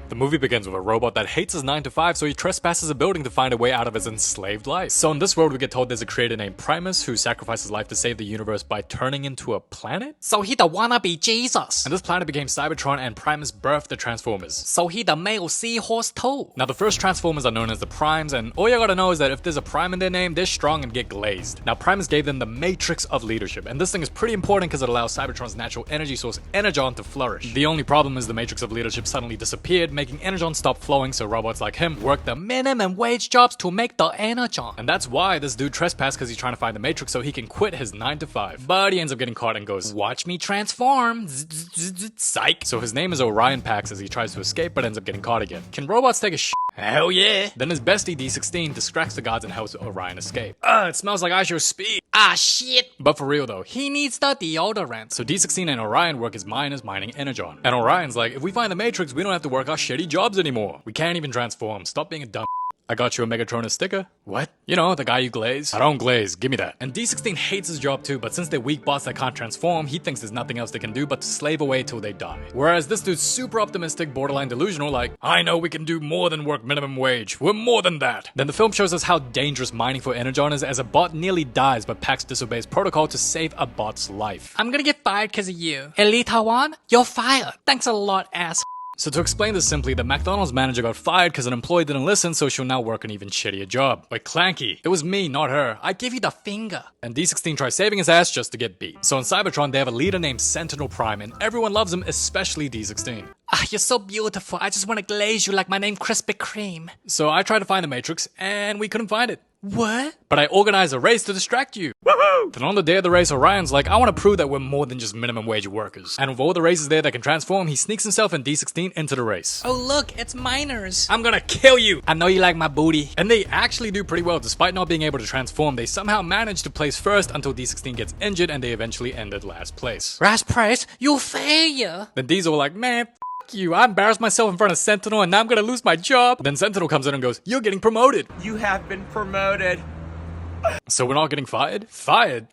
The movie begins with a robot that hates his 9 to 5, so he trespasses a building to find a way out of his enslaved life. So in this world, we get told there's a creator named Primus who sacrificed his life to save the universe by turning into a planet? So he the wannabe Jesus. And this planet became Cybertron, and Primus birthed the Transformers. So he the male seahorse too. Now the first Transformers are known as the Primes, and all you gotta know is that if there's a Prime in their name, they're strong and get glazed. Now Primus gave them the Matrix of Leadership, and this thing is pretty important because it allows Cybertron's natural energy source, Energon, to flourish. The only problem is the Matrix of Leadership suddenly disappeared, making Energon stop flowing, so robots like him work the minimum wage jobs to make the Energon. And that's why this dude trespassed, because he's trying to find the Matrix so he can quit his 9 to 5. But he ends up getting caught and goes, watch me transform. Psych. So his name is Orion Pax as he tries to escape but ends up getting caught again. Can robots take a sh**? Hell yeah. Then his bestie D16 distracts the gods and helps Orion escape. It smells like I should speed. Ah shit. But for real though, He needs the deodorant. so D16 and Orion work as miners mining Energon. And Orion's like, if we find the Matrix, we don't have to work our shitty jobs anymore. We can't even transform. Stop being a dumb. I got you a Megatron sticker. What? You know, the guy you glaze. I don't glaze, give me that. And D16 hates his job too, but since they're weak bots that can't transform, he thinks there's nothing else they can do but to slave away till they die. Whereas this dude's super optimistic, borderline delusional, like, I know we can do more than work minimum wage. We're more than that. Then the film shows us how dangerous mining for Energon is as a bot nearly dies, but Pax disobeys protocol to save a bot's life. I'm gonna get fired because of you. Elita One, you're fired. Thanks a lot, ass. So to explain this simply, the McDonald's manager got fired because an employee didn't listen, so she'll now work an even shittier job. Like Clanky, it was me, not her. I give you the finger. And D16 tries saving his ass just to get beat. So in Cybertron, they have a leader named Sentinel Prime, and everyone loves him, especially D16. Ah, you're so beautiful. I just want to glaze you like my name Krispy Kreme. So I tried to find the Matrix, and we couldn't find it. What? But I organized a race to distract you. Woohoo! Then on the day of the race, Orion's like, I want to prove that we're more than just minimum wage workers. And with all the races there that can transform, he sneaks himself and D16 into the race. Oh look, it's miners. I'm gonna kill you! I know you like my booty. And they actually do pretty well. Despite not being able to transform, they somehow manage to place first until D16 gets injured and they eventually ended last place. Last price, you failure. Then D's all like, man, you. I embarrassed myself in front of Sentinel and now I'm gonna lose my job. Then Sentinel comes in and goes, you're getting promoted. You have been promoted. So we're not getting fired? Fired?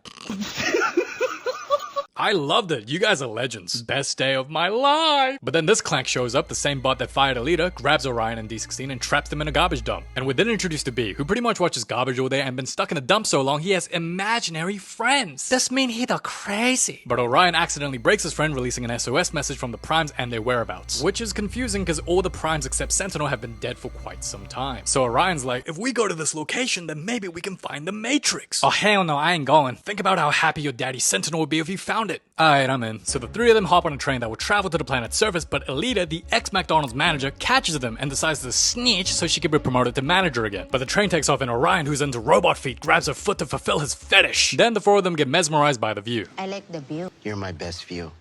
I loved it. You guys are legends. Best day of my life. But then this clank shows up, the same bot that fired Alita, grabs Orion and D16 and traps them in a garbage dump. And we're then introduced to B, who pretty much watches garbage all day and been stuck in a dump so long he has imaginary friends. This mean he the crazy. But Orion accidentally breaks his friend, releasing an SOS message from the Primes and their whereabouts. Which is confusing because all the Primes except Sentinel have been dead for quite some time. So Orion's like, if we go to this location, then maybe we can find the Matrix. Oh hell no, I ain't going. Think about how happy your daddy Sentinel would be if he found it. Alright, I'm in. So the three of them hop on a train that will travel to the planet's surface, but Alita, the ex-McDonald's manager, catches them and decides to snitch so she can be promoted to manager again. But the train takes off and Orion, who's into robot feet, grabs her foot to fulfill his fetish. Then the four of them get mesmerized by the view. I like the view. You're my best view.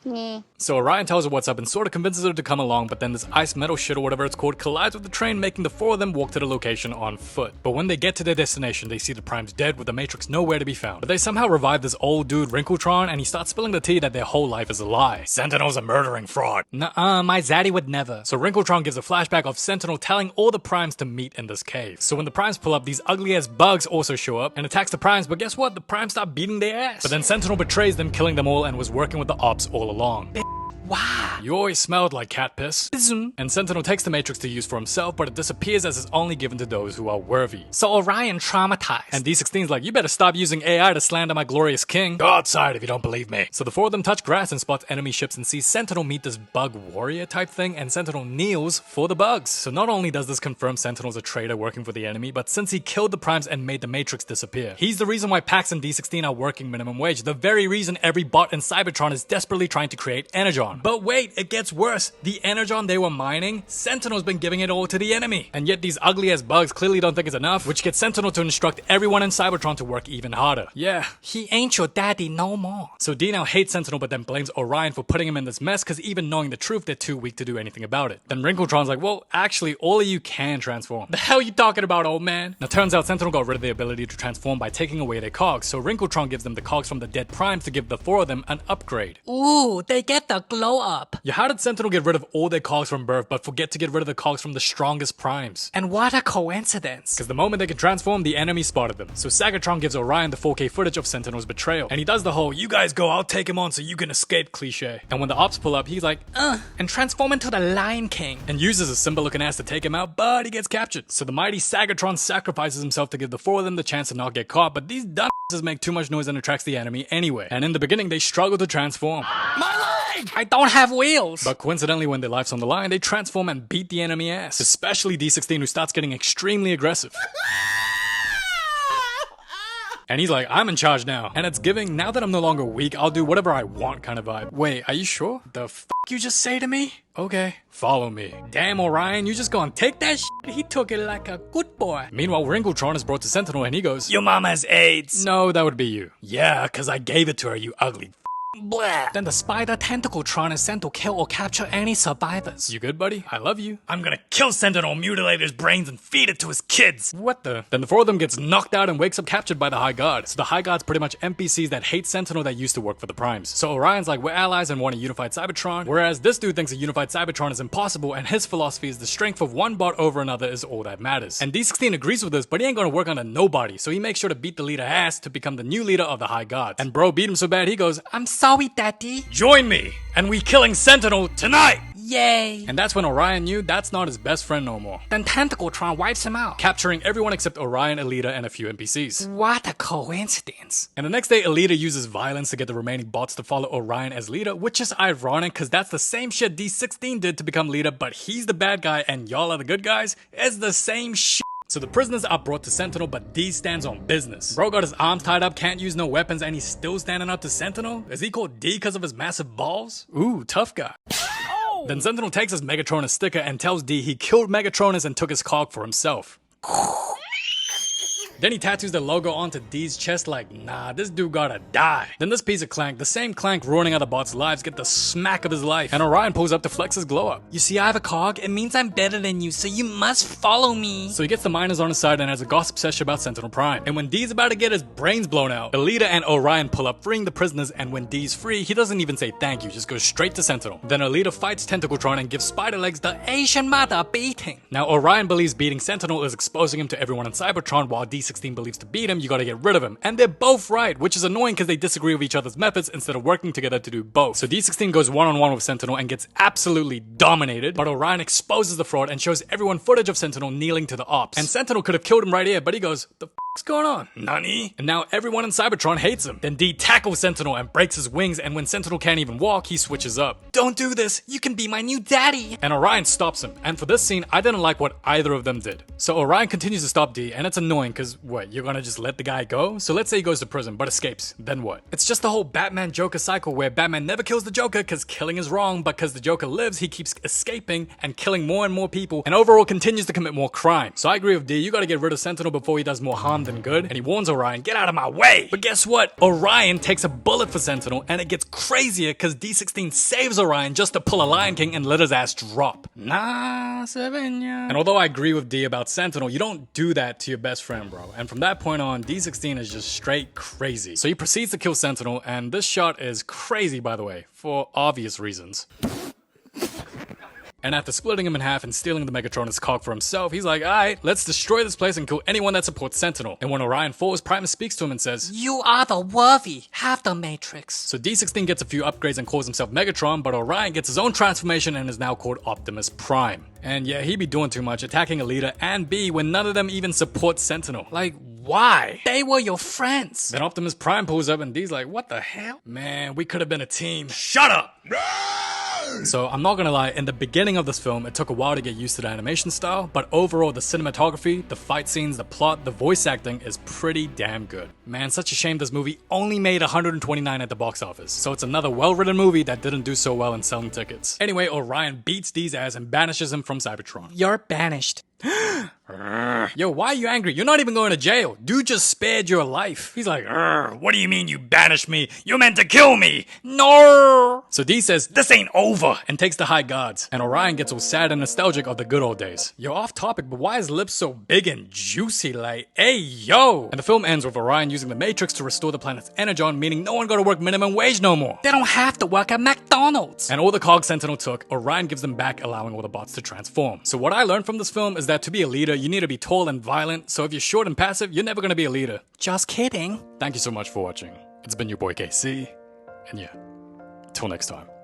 Yeah. So Orion tells her what's up and sort of convinces her to come along, but then this ice metal shit or whatever it's called collides with the train, making the four of them walk to the location on foot. But when they get to their destination, they see the Primes dead with the Matrix nowhere to be found. But they somehow revive this old dude Wrinkletron, and he starts spilling the tea that their whole life is a lie. Sentinel's a murdering fraud. Nuh-uh, my zaddy would never. So Wrinkletron gives a flashback of Sentinel telling all the Primes to meet in this cave. So when the Primes pull up, these ugly-ass bugs also show up and attacks the Primes, but guess what? The Primes start beating their ass. But then Sentinel betrays them, killing them all, and was working with the ops all along. Wow. You always smelled like cat piss. And Sentinel takes the Matrix to use for himself, but it disappears as it's only given to those who are worthy. So Orion traumatized. And D16's like, you better stop using AI to slander my glorious king. Go outside if you don't believe me. So the four of them touch grass and spots enemy ships and sees Sentinel meet this bug warrior type thing, and Sentinel kneels for the bugs. So not only does this confirm Sentinel's a traitor working for the enemy, but since he killed the Primes and made the Matrix disappear, he's the reason why Pax and D16 are working minimum wage, the very reason every bot in Cybertron is desperately trying to create Energon. But wait, it gets worse. The Energon they were mining, Sentinel's been giving it all to the enemy. And yet these ugly ass bugs clearly don't think it's enough, which gets Sentinel to instruct everyone in Cybertron to work even harder. Yeah. He ain't your daddy no more. So D now hates Sentinel but then blames Orion for putting him in this mess because even knowing the truth, they're too weak to do anything about it. Then Wrinkletron's like, well, actually, all of you can transform. The hell you talking about, old man? Now turns out Sentinel got rid of the ability to transform by taking away their cogs, so Wrinkletron gives them the cogs from the dead Primes to give the four of them an upgrade. Ooh, they get the glow blow up. Yeah, how did Sentinel get rid of all their cogs from birth but forget to get rid of the cogs from the strongest primes? And what a coincidence. Because the moment they can transform, the enemy spotted them. So Megatron gives Orion the 4K footage of Sentinel's betrayal. And he does the whole, you guys go, I'll take him on so you can escape cliche. And when the ops pull up, he's like, and transform into the Lion King. and uses a Simba looking ass to take him out, but he gets captured. So the mighty Megatron sacrifices himself to give the four of them the chance to not get caught, but these dumb make too much noise and attracts the enemy anyway. And in the beginning, they struggle to transform. I don't have wheels. But coincidentally, when their life's on the line, they transform and beat the enemy ass. Especially D16, who starts getting extremely aggressive. And he's like, I'm in charge now. And it's giving, now that I'm no longer weak, I'll do whatever I want kind of vibe. Wait, are you sure? The f you just say to me? Okay, follow me. Damn, Orion, you just gonna take that shit? He took it like a good boy. Meanwhile, Wrinkletron is brought to Sentinel and he goes, Your mom has AIDS. no, that would be you. Yeah, cause I gave it to her, you ugly Blah. Then the spider Tentacletron is sent to kill or capture any survivors. You good, buddy? I love you. I'm gonna kill Sentinel, mutilate his brains, and feed it to his kids. What the? Then the four of them gets knocked out and wakes up captured by the High Guard. So the High Guard's pretty much NPCs that hate Sentinel that used to work for the Primes. So Orion's like, we're allies and want a unified Cybertron, whereas this dude thinks a unified Cybertron is impossible and his philosophy is the strength of one bot over another is all that matters. And D16 agrees with this, but he ain't gonna work under nobody, so he makes sure to beat the leader ass to become the new leader of the High Guard. And bro beat him so bad he goes, I'm sorry, Daddy. Join me, and we killing Sentinel tonight. Yay. and that's when Orion knew that's not his best friend no more. Then Tentacletron wipes him out. Capturing everyone except Orion, Alita, and a few NPCs. What a coincidence. And the next day, Alita uses violence to get the remaining bots to follow Orion as leader, which is ironic because that's the same shit D16 did to become leader, but he's the bad guy and y'all are the good guys. It's the same shit. So the prisoners are brought to Sentinel, but D stands on business. Bro got his arms tied up, can't use no weapons, and he's still standing up to Sentinel? Is he called D because of his massive balls? Ooh, tough guy. Then Sentinel takes his Megatronus sticker and tells D he killed Megatronus and took his cog for himself. Then he tattoos the logo onto D's chest like, nah, this dude gotta die. Then this piece of Clank, the same Clank ruining other bots' lives, get the smack of his life. And Orion pulls up to flex his glow up. You see, I have a cog. It means I'm better than you, so you must follow me. So he gets the miners on his side and has a gossip session about Sentinel Prime. And when D's about to get his brains blown out, Alita and Orion pull up freeing the prisoners, and when D's free, he doesn't even say thank you, just goes straight to Sentinel. Then Alita fights Tentacletron and gives Spider Legs the Asian mother beating. Now Orion believes beating Sentinel is exposing him to everyone in Cybertron, while D16 believes to beat him, you gotta get rid of him. And they're both right, which is annoying because they disagree with each other's methods instead of working together to do both. So D16 goes one-on-one with Sentinel and gets absolutely dominated, but Orion exposes the fraud and shows everyone footage of Sentinel kneeling to the ops. And Sentinel could have killed him right here, but he goes, the f***'s going on? Nani? And now everyone in Cybertron hates him. Then D tackles Sentinel and breaks his wings, and when Sentinel can't even walk, he switches up. Don't do this. You can be my new daddy. And Orion stops him. And for this scene, I didn't like what either of them did. So Orion continues to stop D, and it's annoying because what, you're gonna just let the guy go? So let's say he goes to prison but escapes. Then what? It's just the whole Batman Joker cycle where Batman never kills the Joker because killing is wrong, but because the Joker lives, he keeps escaping and killing more and more people, and overall continues to commit more crime. So I agree with D, you gotta get rid of Sentinel before he does more harm than good, and he warns Orion, get out of my way! But guess what? Orion takes a bullet for Sentinel, and it gets crazier because D16 saves Orion just to pull a Lion King and let his ass drop. Nah, Savannah. And although I agree with D about Sentinel, you don't do that to your best friend, bro. And from that point on, D16 is just straight crazy. So he proceeds to kill Sentinel, and this shot is crazy, by the way, for obvious reasons. And after splitting him in half and stealing the Megatronus cog for himself, he's like, alright, let's destroy this place and kill anyone that supports Sentinel. And when Orion falls, Primus speaks to him and says, You are the worthy. Have the Matrix. so D16 gets a few upgrades and calls himself Megatron, but Orion gets his own transformation and is now called Optimus Prime. And yeah, he be doing too much, attacking Alita and B when none of them even support Sentinel. Like, why? They were your friends. Then Optimus Prime pulls up and D's like, what the hell? Man, we could have been a team. Shut up! So I'm not gonna lie, in the beginning of this film, it took a while to get used to the animation style, but overall the cinematography, the fight scenes, the plot, the voice acting is pretty damn good. Man, such a shame this movie only made 129 at the box office, so it's another well-written movie that didn't do so well in selling tickets. Anyway, Orion beats D's ass and banishes him from Cybertron. You're banished. Yo, why are you angry? You're not even going to jail. Dude just spared your life. He's like, What do you mean you banished me? You meant to kill me! No! So D says, This ain't over! and takes the high guards. And Orion gets all sad and nostalgic of the good old days. You're off topic, but why is lips so big and juicy? Like, hey, yo! And the film ends with Orion using the Matrix to restore the planet's energon, meaning no one gotta work minimum wage no more. They don't have to work at McDonald's. And all the cogs Sentinel took, Orion gives them back, allowing all the bots to transform. So what I learned from this film is that to be a leader, you need to be tall and violent. So if you're short and passive, you're never gonna be a leader. Just kidding. Thank you so much for watching. It's been your boy KC, and yeah, till next time.